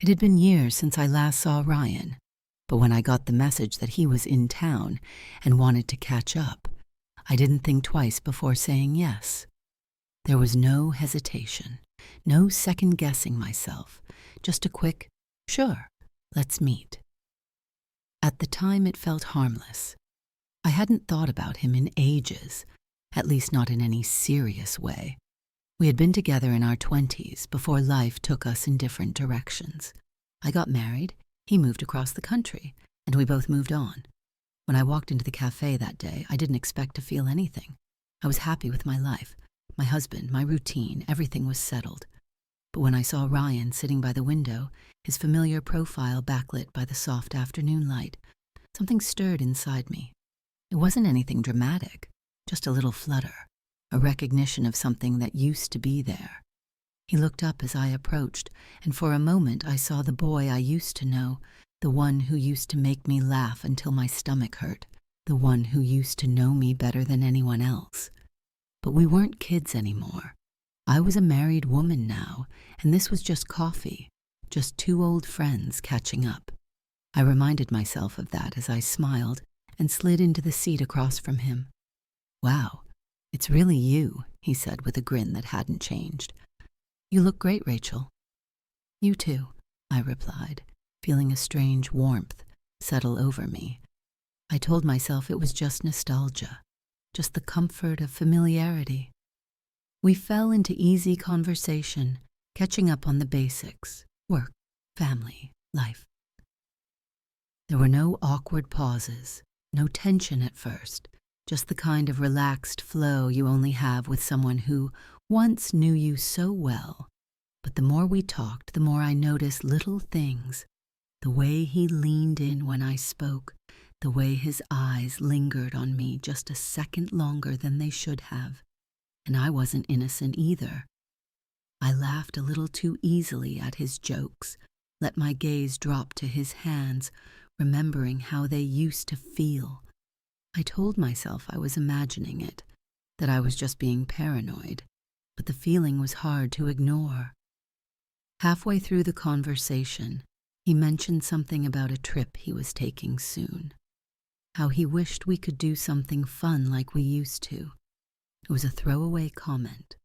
It had been years since I last saw Ryan, but when I got the message that he was in town and wanted to catch up, I didn't think twice before saying yes. There was no hesitation, no second-guessing myself, just a quick, "Sure, let's meet." At the time, it felt harmless. I hadn't thought about him in ages, at least not in any serious way. We had been together in our 20s before life took us in different directions. I got married, he moved across the country, and we both moved on. When I walked into the cafe that day, I didn't expect to feel anything. I was happy with my life, my husband, my routine, everything was settled. But when I saw Ryan sitting by the window, his familiar profile backlit by the soft afternoon light, something stirred inside me. It wasn't anything dramatic, just a little flutter, a recognition of something that used to be there. He looked up as I approached, and for a moment I saw the boy I used to know, the one who used to make me laugh until my stomach hurt, the one who used to know me better than anyone else. But we weren't kids anymore. I was a married woman now, and this was just coffee, just two old friends catching up. I reminded myself of that as I smiled and slid into the seat across from him. "Wow, it's really you," he said with a grin that hadn't changed. "You look great, Rachel." "You too," I replied, feeling a strange warmth settle over me. I told myself it was just nostalgia, just the comfort of familiarity. We fell into easy conversation, catching up on the basics: work, family, life. There were no awkward pauses, no tension at first, just the kind of relaxed flow you only have with someone who once knew you so well. But the more we talked, the more I noticed little things. The way he leaned in when I spoke, the way his eyes lingered on me just a second longer than they should have. And I wasn't innocent either. I laughed a little too easily at his jokes, let my gaze drop to his hands, remembering how they used to feel. I told myself I was imagining it, that I was just being paranoid, but the feeling was hard to ignore. Halfway through the conversation, he mentioned something about a trip he was taking soon, how he wished we could do something fun like we used to. It was a throwaway comment,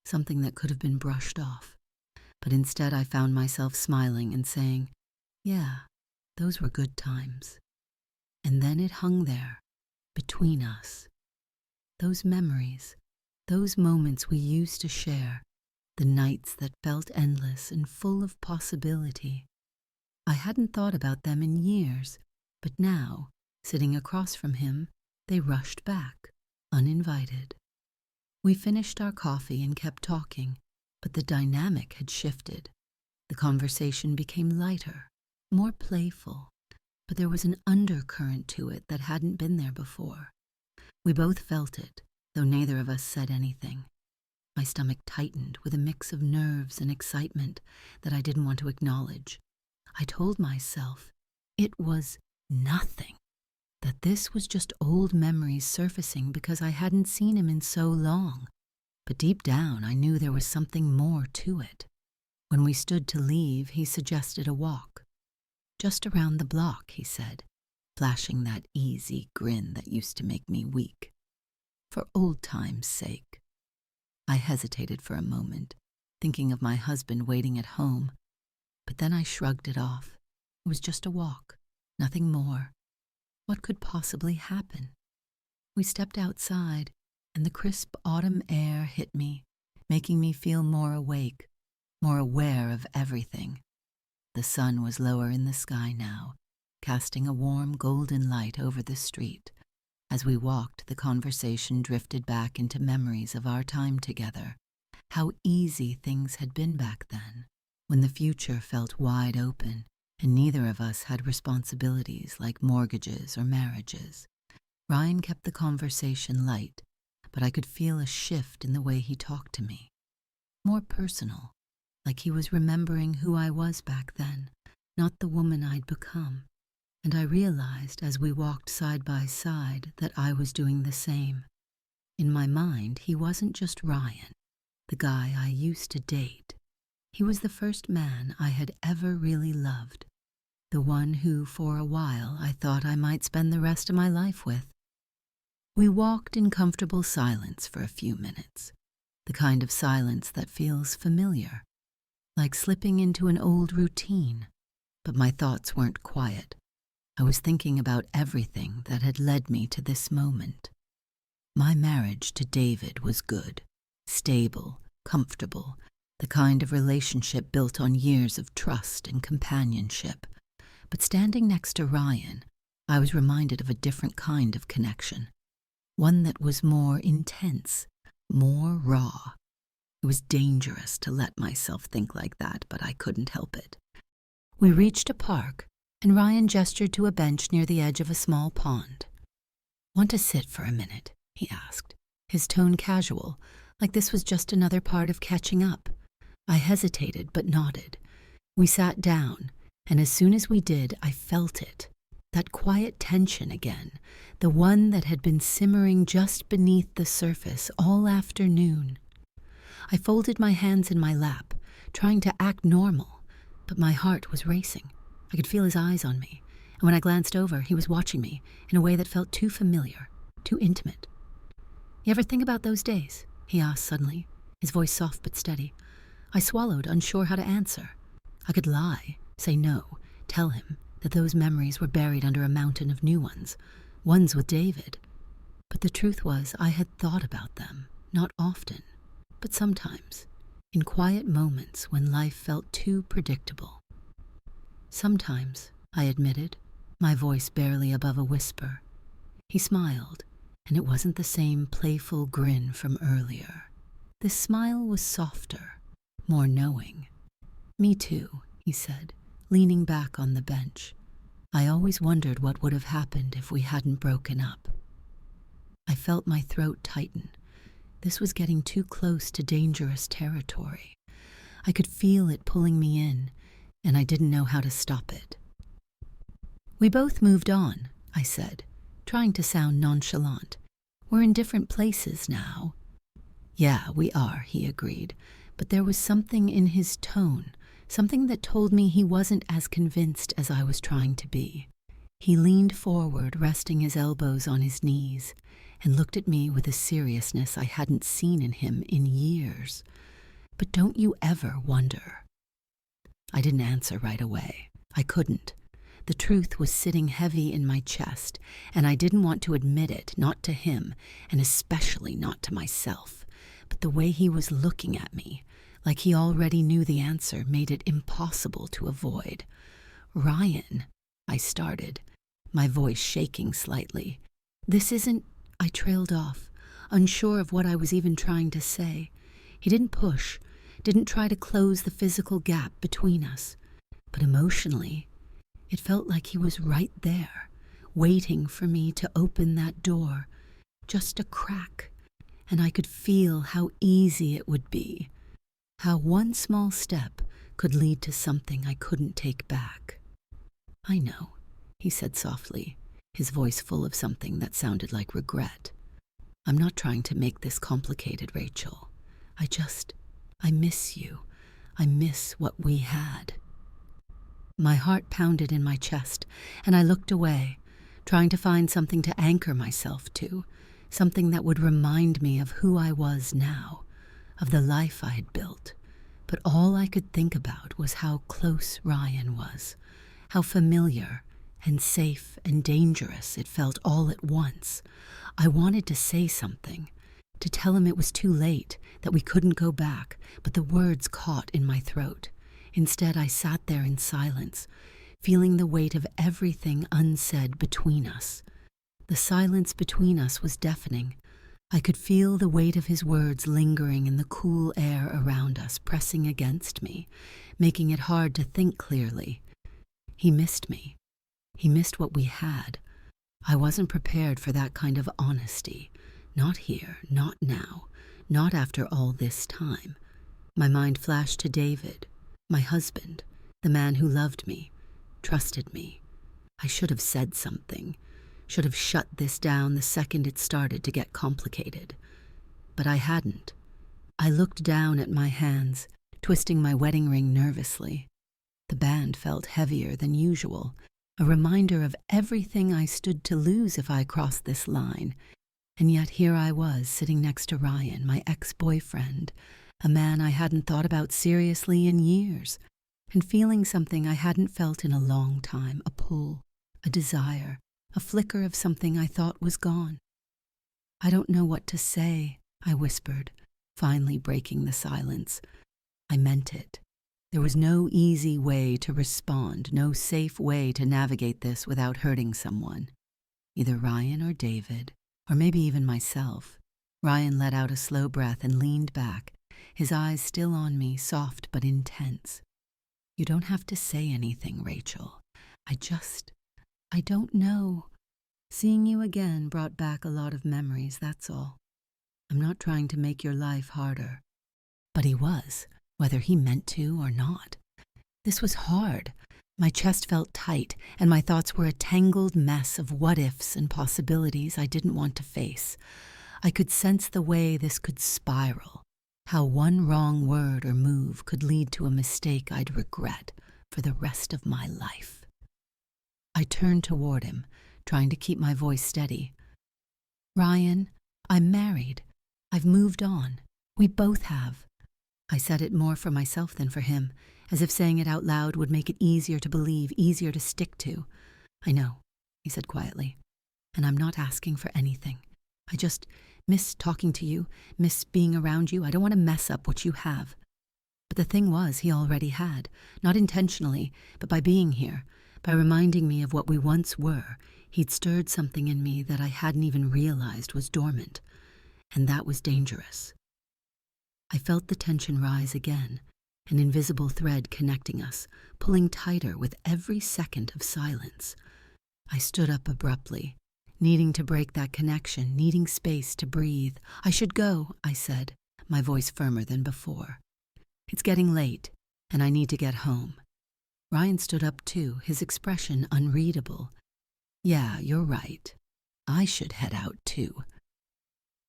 something that could have been brushed off, but instead I found myself smiling and saying, "Yeah, those were good times." And then it hung there, between us. Those memories, those moments we used to share, the nights that felt endless and full of possibility. I hadn't thought about them in years, but now, sitting across from him, they rushed back, uninvited. We finished our coffee and kept talking, but the dynamic had shifted. The conversation became lighter, more playful, but there was an undercurrent to it that hadn't been there before. We both felt it, though neither of us said anything. My stomach tightened with a mix of nerves and excitement that I didn't want to acknowledge. I told myself it was nothing, that this was just old memories surfacing because I hadn't seen him in so long. But deep down, I knew there was something more to it. When we stood to leave, he suggested a walk. "Just around the block," he said, flashing that easy grin that used to make me weak. "For old time's sake." I hesitated for a moment, thinking of my husband waiting at home, but then I shrugged it off. It was just a walk, nothing more. What could possibly happen? We stepped outside, and the crisp autumn air hit me, making me feel more awake, more aware of everything. The sun was lower in the sky now, casting a warm golden light over the street. As we walked, the conversation drifted back into memories of our time together, how easy things had been back then, when the future felt wide open, and neither of us had responsibilities like mortgages or marriages. Ryan kept the conversation light, but I could feel a shift in the way he talked to me. More personal, like he was remembering who I was back then, not the woman I'd become. And I realized as we walked side by side that I was doing the same. In my mind, he wasn't just Ryan, the guy I used to date. He was the first man I had ever really loved, the one who, for a while, I thought I might spend the rest of my life with. We walked in comfortable silence for a few minutes, the kind of silence that feels familiar, like slipping into an old routine. But my thoughts weren't quiet. I was thinking about everything that had led me to this moment. My marriage to David was good, stable, comfortable, the kind of relationship built on years of trust and companionship. But standing next to Ryan, I was reminded of a different kind of connection, one that was more intense, more raw. It was dangerous to let myself think like that, but I couldn't help it. We reached a park, and Ryan gestured to a bench near the edge of a small pond. "Want to sit for a minute?" he asked, his tone casual, like this was just another part of catching up. I hesitated but nodded. We sat down, and as soon as we did, I felt it. That quiet tension again, the one that had been simmering just beneath the surface all afternoon. I folded my hands in my lap, trying to act normal, but my heart was racing. I could feel his eyes on me, and when I glanced over, he was watching me in a way that felt too familiar, too intimate. "You ever think about those days?" he asked suddenly, his voice soft but steady. I swallowed, unsure how to answer. I could lie, say no, tell him that those memories were buried under a mountain of new ones with David. But the truth was I had thought about them, not often, but sometimes, in quiet moments when life felt too predictable. "Sometimes," I admitted, my voice barely above a whisper. He smiled, and it wasn't the same playful grin from earlier. This smile was softer, more knowing. "Me too," he said, leaning back on the bench. "I always wondered what would have happened if we hadn't broken up." I felt my throat tighten. This was getting too close to dangerous territory. I could feel it pulling me in, and I didn't know how to stop it. "We both moved on," I said, trying to sound nonchalant. "We're in different places now." "Yeah, we are," he agreed, but there was something in his tone, something that told me he wasn't as convinced as I was trying to be. He leaned forward, resting his elbows on his knees, and looked at me with a seriousness I hadn't seen in him in years. "But don't you ever wonder?" I didn't answer right away. I couldn't. The truth was sitting heavy in my chest, and I didn't want to admit it, not to him, and especially not to myself. But the way he was looking at me, like he already knew the answer, made it impossible to avoid. "Ryan," I started, my voice shaking slightly. "This isn't—" I trailed off, unsure of what I was even trying to say. He didn't push, didn't try to close the physical gap between us. But emotionally, it felt like he was right there, waiting for me to open that door, just a crack, and I could feel how easy it would be, how one small step could lead to something I couldn't take back. "I know," he said softly, his voice full of something that sounded like regret. "I'm not trying to make this complicated, Rachel. I miss you. I miss what we had." My heart pounded in my chest, and I looked away, trying to find something to anchor myself to, something that would remind me of who I was now, of the life I had built. But all I could think about was how close Ryan was, how familiar and safe and dangerous it felt all at once. I wanted to say something, to tell him it was too late, that we couldn't go back, but the words caught in my throat. Instead, I sat there in silence, feeling the weight of everything unsaid between us. The silence between us was deafening. I could feel the weight of his words lingering in the cool air around us, pressing against me, making it hard to think clearly. He missed me. He missed what we had. I wasn't prepared for that kind of honesty. Not here, not now, not after all this time. My mind flashed to David, my husband, the man who loved me, trusted me. I should have said something, should have shut this down the second it started to get complicated. But I hadn't. I looked down at my hands, twisting my wedding ring nervously. The band felt heavier than usual, a reminder of everything I stood to lose if I crossed this line. And yet here I was, sitting next to Ryan, my ex-boyfriend, a man I hadn't thought about seriously in years, and feeling something I hadn't felt in a long time, a pull, a desire, a flicker of something I thought was gone. "I don't know what to say," I whispered, finally breaking the silence. I meant it. There was no easy way to respond, no safe way to navigate this without hurting someone. Either Ryan or David, or maybe even myself. Ryan let out a slow breath and leaned back, his eyes still on me, soft but intense. "You don't have to say anything, Rachel. I don't know. Seeing you again brought back a lot of memories, that's all. I'm not trying to make your life harder." But he was, whether he meant to or not. This was hard. My chest felt tight, and my thoughts were a tangled mess of what-ifs and possibilities I didn't want to face. I could sense the way this could spiral, how one wrong word or move could lead to a mistake I'd regret for the rest of my life. I turned toward him, trying to keep my voice steady. "Ryan, I'm married. I've moved on. We both have." I said it more for myself than for him, as if saying it out loud would make it easier to believe, easier to stick to. "I know," he said quietly, "and I'm not asking for anything. I just miss talking to you, miss being around you. I don't want to mess up what you have." But the thing was, he already had, not intentionally, but by being here, by reminding me of what we once were. He'd stirred something in me that I hadn't even realized was dormant, and that was dangerous. I felt the tension rise again, an invisible thread connecting us, pulling tighter with every second of silence. I stood up abruptly, needing to break that connection, needing space to breathe. "I should go," I said, my voice firmer than before. "It's getting late, and I need to get home." Ryan stood up too, his expression unreadable. "Yeah, you're right. I should head out too."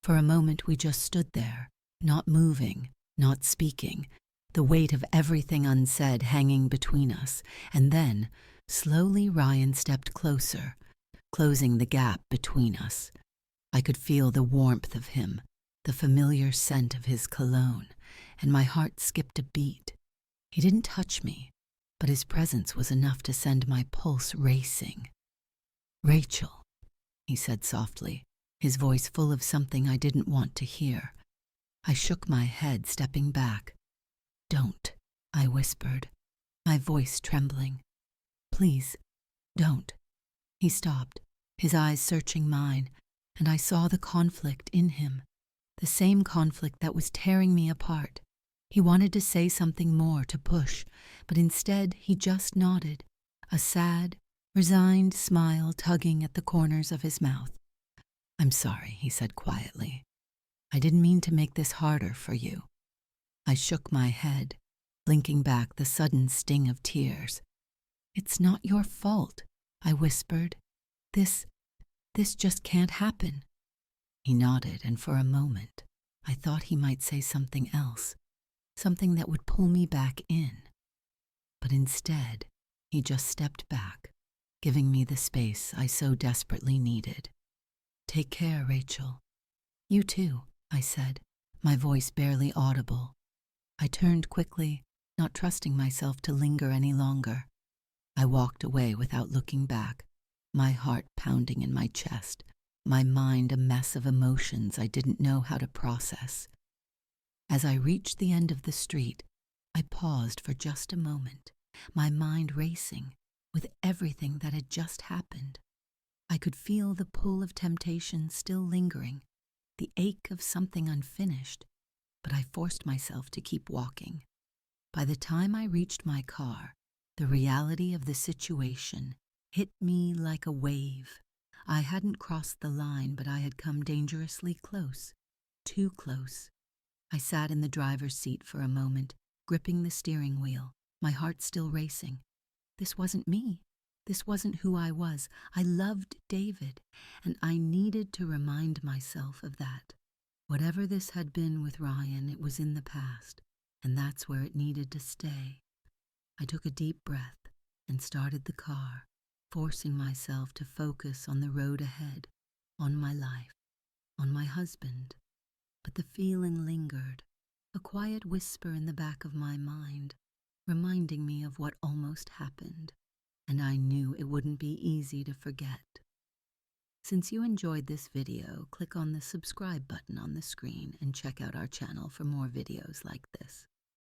For a moment we just stood there, not moving, not speaking, the weight of everything unsaid hanging between us, and then, slowly Ryan stepped closer, closing the gap between us. I could feel the warmth of him, the familiar scent of his cologne, and my heart skipped a beat. He didn't touch me, but his presence was enough to send my pulse racing. "Rachel," he said softly, his voice full of something I didn't want to hear. I shook my head, stepping back. "Don't," I whispered, my voice trembling. "Please, don't." He stopped, his eyes searching mine, and I saw the conflict in him, the same conflict that was tearing me apart. He wanted to say something more, to push, but instead he just nodded, a sad, resigned smile tugging at the corners of his mouth. "I'm sorry," he said quietly. "I didn't mean to make this harder for you." I shook my head, blinking back the sudden sting of tears. "It's not your fault," I whispered. This just can't happen." He nodded, and for a moment, I thought he might say something else, something that would pull me back in. But instead, he just stepped back, giving me the space I so desperately needed. "Take care, Rachel." "You too," I said, my voice barely audible. I turned quickly, not trusting myself to linger any longer. I walked away without looking back, my heart pounding in my chest, my mind a mess of emotions I didn't know how to process. As I reached the end of the street, I paused for just a moment, my mind racing with everything that had just happened. I could feel the pull of temptation still lingering, the ache of something unfinished, but I forced myself to keep walking. By the time I reached my car, the reality of the situation hit me like a wave. I hadn't crossed the line, but I had come dangerously close, too close. I sat in the driver's seat for a moment, gripping the steering wheel, my heart still racing. This wasn't me. This wasn't who I was. I loved David, and I needed to remind myself of that. Whatever this had been with Ryan, it was in the past. and that's where it needed to stay. I took a deep breath and started the car, forcing myself to focus on the road ahead, on my life, on my husband. But the feeling lingered, a quiet whisper in the back of my mind, reminding me of what almost happened, and I knew it wouldn't be easy to forget. Since you enjoyed this video, click on the subscribe button on the screen and check out our channel for more videos like this.